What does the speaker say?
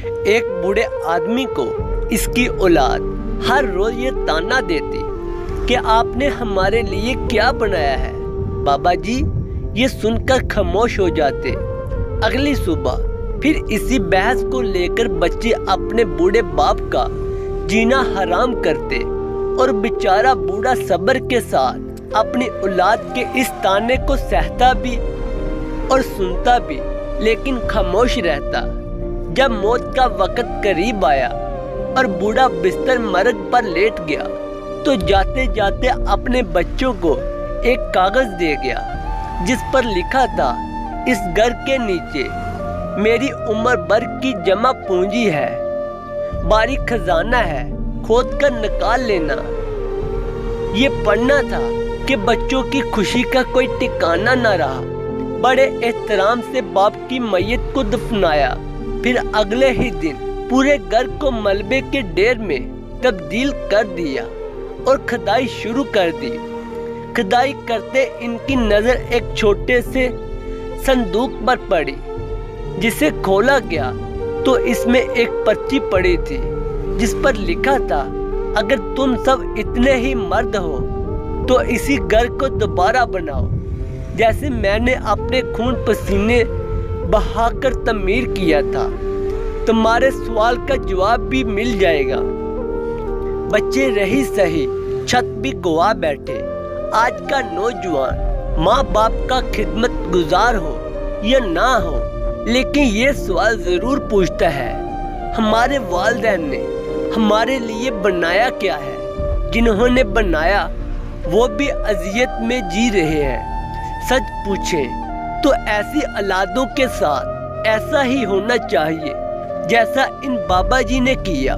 एक बूढ़े आदमी को इसकी औलाद हर रोज ये ताना देती कि आपने हमारे लिए क्या बनाया है। बाबा जी ये सुनकर खामोश हो जाते। अगली सुबह फिर इसी बहस को लेकर बच्चे अपने बूढ़े बाप का जीना हराम करते और बेचारा बूढ़ा सब्र के साथ अपनी औलाद के इस ताने को सहता भी और सुनता भी, लेकिन खामोश रहता। जब मौत का वक्त करीब आया और बूढ़ा बिस्तर मर्ग पर लेट गया तो जाते जाते अपने बच्चों को एक कागज दे गया जिस पर लिखा था, इस घर के नीचे मेरी उम्र भर की जमा पूंजी है, बारीक खजाना है, खोद कर निकाल लेना। ये पढ़ना था कि बच्चों की खुशी का कोई ठिकाना न रहा। बड़े एहतराम से बाप की मैयत को दफनाया। फिर अगले ही दिन पूरे घर को मलबे के ढेर में तब्दील कर दिया और खुदाई शुरू कर दी। खुदाई करते इनकी नजर एक छोटे से संदूक पर पड़ी, जिसे खोला गया तो इसमें एक पर्ची पड़ी थी जिस पर लिखा था, अगर तुम सब इतने ही मर्द हो तो इसी घर को दोबारा बनाओ जैसे मैंने अपने खून पसीने बहाकर तमीर किया था। तुम्हारे सवाल का जवाब भी मिल जाएगा। बच्चे रही सही छत भी गवा बैठे। आज का नौजवान माँ बाप का खिदमत गुजार हो या ना हो, लेकिन ये सवाल जरूर पूछता है, हमारे वालिदैन ने हमारे लिए बनाया क्या है। जिन्होंने बनाया वो भी अजियत में जी रहे हैं। सच पूछें तो ऐसी औलादों के साथ ऐसा ही होना चाहिए जैसा इन बाबा जी ने किया।